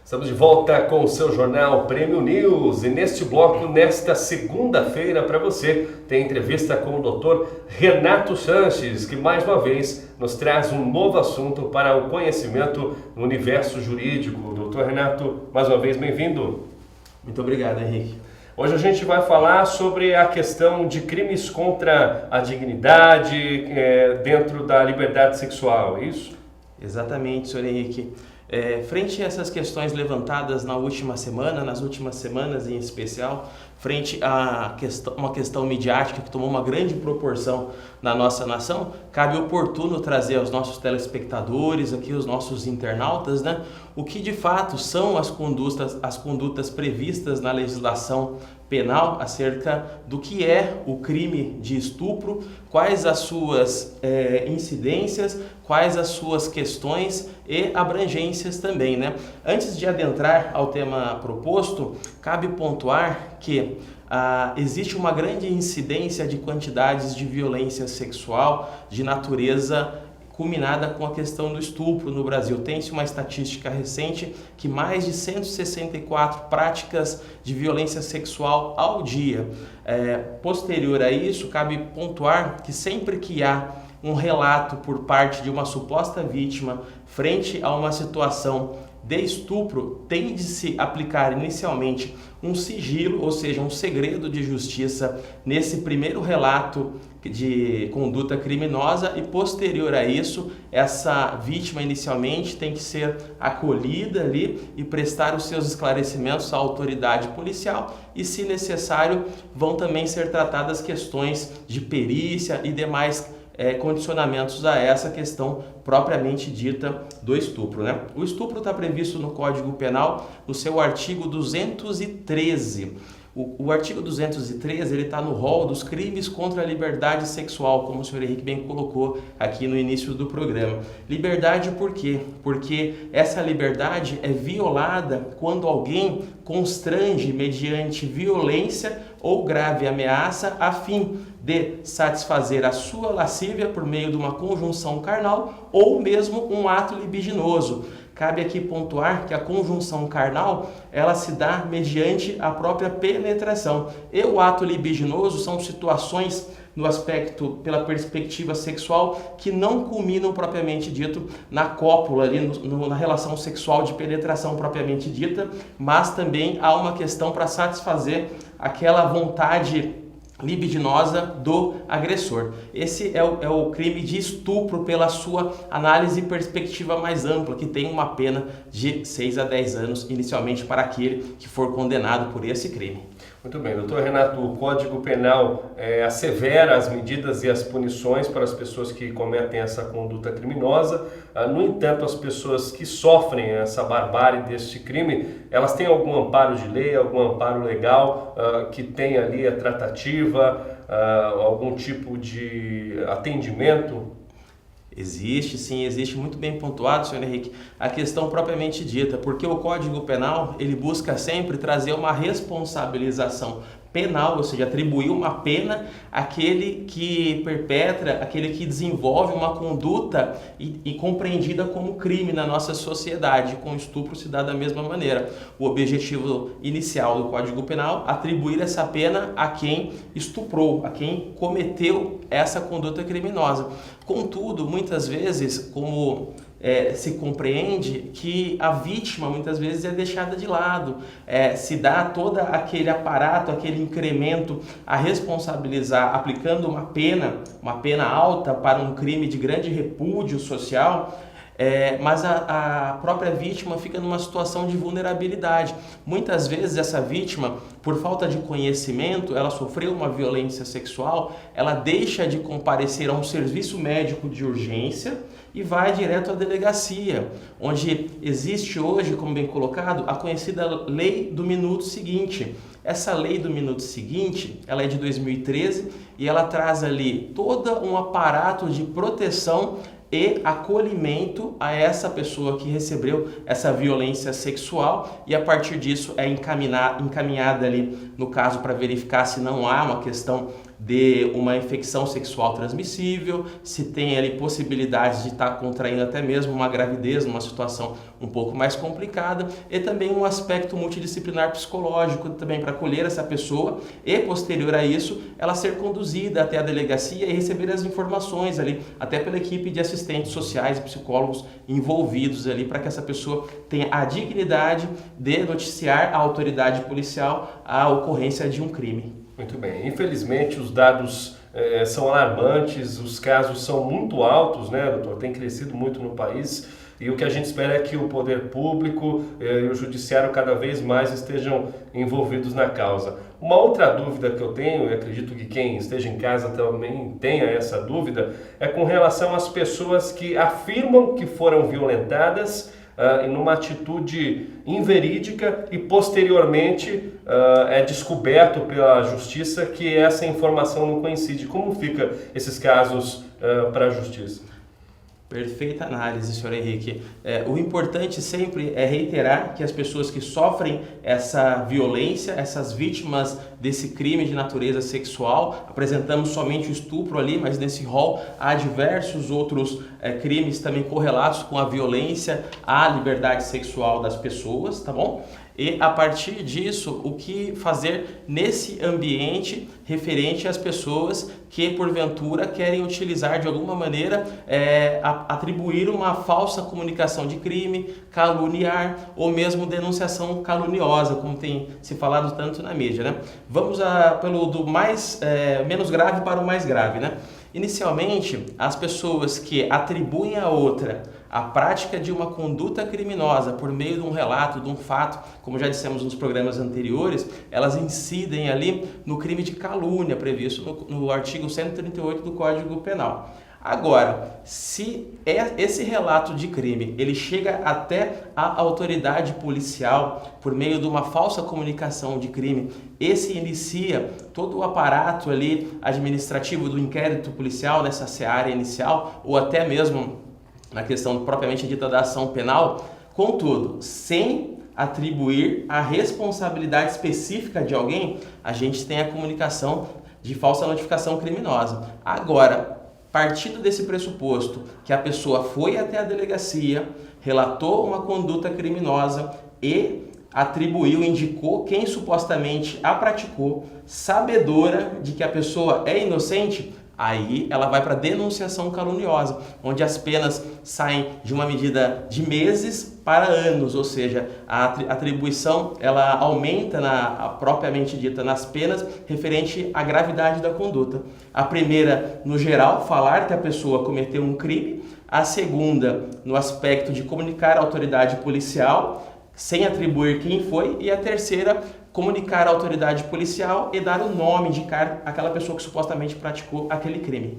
Estamos de volta com o seu jornal Prêmio News e neste bloco, nesta segunda-feira para você, tem entrevista com o Dr. Renato Sanches, que mais uma vez nos traz um novo assunto para o conhecimento no universo jurídico. Dr. Renato, mais uma vez bem-vindo. Muito obrigado, Henrique. Hoje a gente vai falar sobre a questão de crimes contra a dignidade dentro da liberdade sexual, é isso? Exatamente, senhor Henrique. Frente a essas questões levantadas nas últimas semanas em especial, frente a uma questão midiática que tomou uma grande proporção na nossa nação, cabe oportuno trazer aos nossos telespectadores, aqui os nossos internautas, né, o que de fato são as condutas previstas na legislação penal acerca do que é o crime de estupro, quais as suas incidências, quais as suas questões e abrangências também, né? Antes de adentrar ao tema proposto, cabe pontuar que existe uma grande incidência de quantidades de violência sexual de natureza culminada com a questão do estupro no Brasil. Tem-se uma estatística recente que mais de 164 práticas de violência sexual ao dia. Posterior a isso, cabe pontuar que sempre que há um relato por parte de uma suposta vítima frente a uma situação de estupro, tem de se aplicar inicialmente um sigilo, ou seja, um segredo de justiça nesse primeiro relato de conduta criminosa e posterior a isso, essa vítima inicialmente tem que ser acolhida ali e prestar os seus esclarecimentos à autoridade policial e, se necessário, vão também ser tratadas questões de perícia e demais condicionamentos a essa questão propriamente dita do estupro, né? O estupro está previsto no Código Penal, no seu artigo 213. O artigo 213 ele está no rol dos crimes contra a liberdade sexual, como o senhor Henrique bem colocou aqui no início do programa. Liberdade por quê? Porque essa liberdade é violada quando alguém constrange mediante violência ou grave ameaça a fim de satisfazer a sua lascívia por meio de uma conjunção carnal ou mesmo um ato libidinoso. Cabe aqui pontuar que a conjunção carnal, ela se dá mediante a própria penetração. E o ato libidinoso são situações no aspecto, pela perspectiva sexual, que não culminam propriamente dito na cópula, ali na relação sexual de penetração propriamente dita, mas também há uma questão para satisfazer aquela vontade libidinosa do agressor. Esse é o crime de estupro pela sua análise e perspectiva mais ampla, que tem uma pena de 6 a 10 anos inicialmente para aquele que for condenado por esse crime. Muito bem, doutor Renato, o Código Penal assevera as medidas e as punições para as pessoas que cometem essa conduta criminosa. No entanto, as pessoas que sofrem essa barbárie deste crime, elas têm algum amparo de lei, algum amparo legal que tenha ali a tratativa, algum tipo de atendimento? Existe, sim, existe, muito bem pontuado, senhor Henrique, a questão propriamente dita, porque o Código Penal, ele busca sempre trazer uma responsabilização penal, ou seja, atribuir uma pena àquele que perpetra, àquele que desenvolve uma conduta e compreendida como crime na nossa sociedade. Com o estupro se dá da mesma maneira. O objetivo inicial do Código Penal, atribuir essa pena a quem estuprou, a quem cometeu essa conduta criminosa. Contudo, muitas vezes, como se compreende que a vítima muitas vezes é deixada de lado, se dá todo aquele aparato, aquele incremento a responsabilizar, aplicando uma pena alta para um crime de grande repúdio social, mas a própria vítima fica numa situação de vulnerabilidade. Muitas vezes essa vítima, por falta de conhecimento, ela sofreu uma violência sexual, ela deixa de comparecer a um serviço médico de urgência e vai direto à delegacia, onde existe hoje, como bem colocado, a conhecida Lei do Minuto Seguinte. Essa Lei do Minuto Seguinte, ela é de 2013 e ela traz ali todo um aparato de proteção e acolhimento a essa pessoa que recebeu essa violência sexual, e a partir disso é encaminhada ali, no caso, para verificar se não há uma questão de uma infecção sexual transmissível, se tem ali possibilidades de estar contraindo até mesmo uma gravidez, numa situação um pouco mais complicada, e também um aspecto multidisciplinar psicológico também para acolher essa pessoa e, posterior a isso, ela ser conduzida até a delegacia e receber as informações ali, até pela equipe de assistentes sociais e psicólogos envolvidos ali, para que essa pessoa tenha a dignidade de noticiar à autoridade policial a ocorrência de um crime. Muito bem. Infelizmente, os dados são alarmantes, os casos são muito altos, né, doutor? Tem crescido muito no país. E o que a gente espera é que o poder público e o judiciário cada vez mais estejam envolvidos na causa. Uma outra dúvida que eu tenho, e acredito que quem esteja em casa também tenha essa dúvida, é com relação às pessoas que afirmam que foram violentadas em uma atitude inverídica e posteriormente é descoberto pela justiça que essa informação não coincide. Como ficam esses casos para a justiça? Perfeita análise, senhor Henrique. O importante sempre é reiterar que as pessoas que sofrem essa violência, essas vítimas desse crime de natureza sexual, apresentamos somente o estupro ali, mas nesse rol há diversos outros crimes também correlatos com a violência à liberdade sexual das pessoas, tá bom? E a partir disso, o que fazer nesse ambiente referente às pessoas que porventura querem utilizar de alguma maneira, atribuir uma falsa comunicação de crime, caluniar ou mesmo denunciação caluniosa, como tem se falado tanto na mídia, né? Vamos pelo do menos grave para o mais grave, né? Inicialmente, as pessoas que atribuem a outra a prática de uma conduta criminosa por meio de um relato, de um fato, como já dissemos nos programas anteriores, elas incidem ali no crime de calúnia previsto no artigo 138 do Código Penal. Agora, se esse relato de crime ele chega até a autoridade policial por meio de uma falsa comunicação de crime, esse inicia todo o aparato ali administrativo do inquérito policial nessa seara inicial, ou até mesmo na questão propriamente dita da ação penal, contudo, sem atribuir a responsabilidade específica de alguém, a gente tem a comunicação de falsa notificação criminosa. Agora, partindo desse pressuposto que a pessoa foi até a delegacia, relatou uma conduta criminosa e atribuiu, indicou quem supostamente a praticou, sabedora de que a pessoa é inocente, aí ela vai para denunciação caluniosa, onde as penas saem de uma medida de meses para anos, ou seja, a atribuição ela aumenta propriamente dita nas penas referente à gravidade da conduta. A primeira, no geral, falar que a pessoa cometeu um crime. A segunda, no aspecto de comunicar à autoridade policial, sem atribuir quem foi. E a terceira, comunicar à autoridade policial e dar o nome, indicar aquela pessoa que supostamente praticou aquele crime.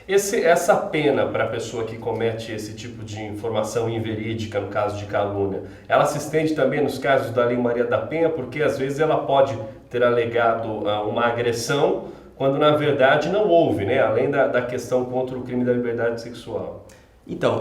Essa pena para a pessoa que comete esse tipo de informação inverídica, no caso de calúnia, ela se estende também nos casos da Lei Maria da Penha, porque às vezes ela pode ter alegado uma agressão, quando na verdade não houve, né? Além da questão contra o crime da liberdade sexual. Então,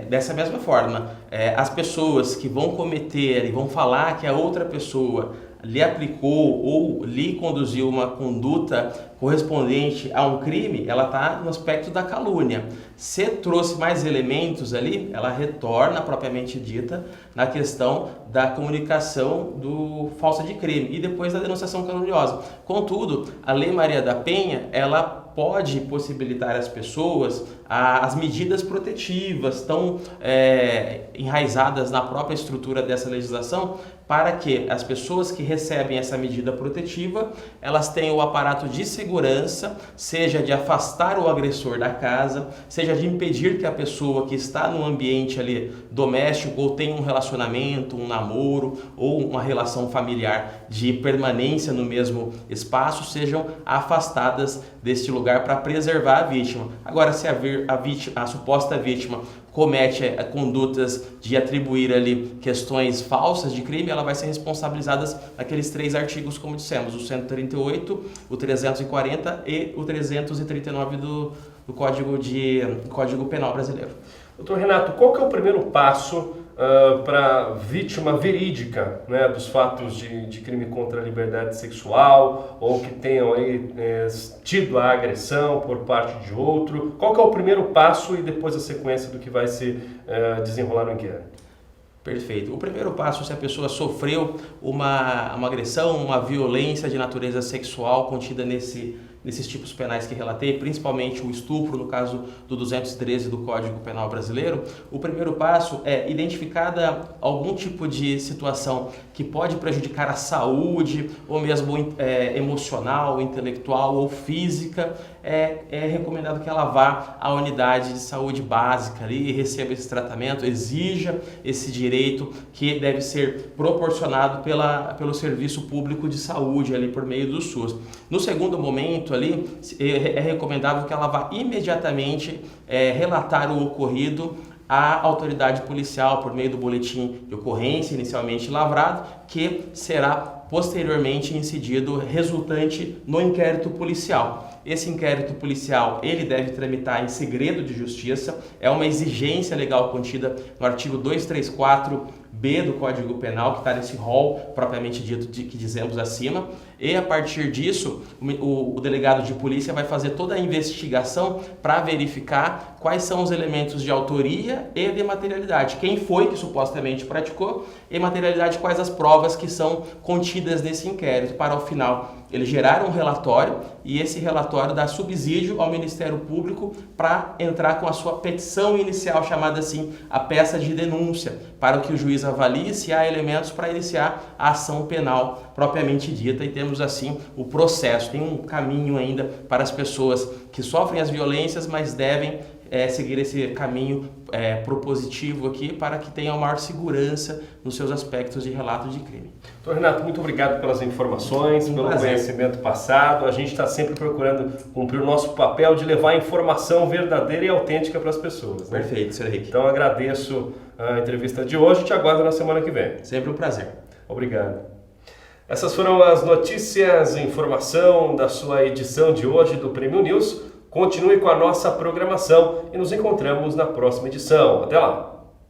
dessa mesma forma, as pessoas que vão cometer e vão falar que a outra pessoa lhe aplicou ou lhe conduziu uma conduta correspondente a um crime, ela está no aspecto da calúnia. Se trouxe mais elementos ali, ela retorna propriamente dita na questão da comunicação do falsa de crime e depois da denunciação caluniosa. Contudo, a Lei Maria da Penha, ela pode possibilitar às pessoas as medidas protetivas tão enraizadas na própria estrutura dessa legislação, para que as pessoas que recebem essa medida protetiva, elas tenham o aparato de segurança, seja de afastar o agressor da casa, seja de impedir que a pessoa que está no ambiente ali doméstico ou tem um relacionamento, um namoro ou uma relação familiar de permanência no mesmo espaço, sejam afastadas deste lugar para preservar a vítima. Agora, se a suposta vítima comete condutas de atribuir ali questões falsas de crime, ela vai ser responsabilizada naqueles 3 artigos, como dissemos, o 138, o 340 e o 339 do Código Penal brasileiro. Doutor Renato, qual que é o primeiro passo para vítima verídica, né, dos fatos de crime contra a liberdade sexual ou que tenham aí, tido a agressão por parte de outro? Qual que é o primeiro passo e depois a sequência do que vai se desenrolar no inquérito? Perfeito. O primeiro passo, se a pessoa sofreu uma agressão, uma violência de natureza sexual contida nesses tipos penais que relatei, principalmente o estupro, no caso do 213 do Código Penal Brasileiro, o primeiro passo é, identificada algum tipo de situação que pode prejudicar a saúde, ou mesmo emocional, intelectual ou física, é recomendado que ela vá à unidade de saúde básica ali e receba esse tratamento, exija esse direito que deve ser proporcionado pelo Serviço Público de Saúde ali por meio do SUS. No segundo momento ali, é recomendável que ela vá imediatamente relatar o ocorrido à autoridade policial por meio do boletim de ocorrência inicialmente lavrado, que será posteriormente incidido resultante no inquérito policial. Esse inquérito policial, ele deve tramitar em segredo de justiça, é uma exigência legal contida no artigo 234B do Código Penal, que está nesse rol propriamente dito que dizemos acima, e a partir disso, o delegado de polícia vai fazer toda a investigação para verificar quais são os elementos de autoria e de materialidade, quem foi que supostamente praticou, e materialidade, quais as provas que são contidas nesse inquérito, para ao final ele gerar um relatório, e esse relatório dá subsídio ao Ministério Público para entrar com a sua petição inicial, chamada assim, a peça de denúncia, para que o juiz avalie se há elementos para iniciar a ação penal propriamente dita, e temos assim o processo. Tem um caminho ainda para as pessoas que sofrem as violências, mas devem seguir esse caminho propositivo aqui para que tenham maior segurança nos seus aspectos de relato de crime. Doutor Renato, muito obrigado pelas informações, pelo conhecimento passado. A gente está sempre procurando cumprir o nosso papel de levar informação verdadeira e autêntica para as pessoas, né? Perfeito, Sr. Henrique. Então agradeço a entrevista de hoje e te aguardo na semana que vem. Sempre um prazer. Obrigado. Essas foram as notícias e informação da sua edição de hoje do Prêmio News. Continue com a nossa programação e nos encontramos na próxima edição. Até lá!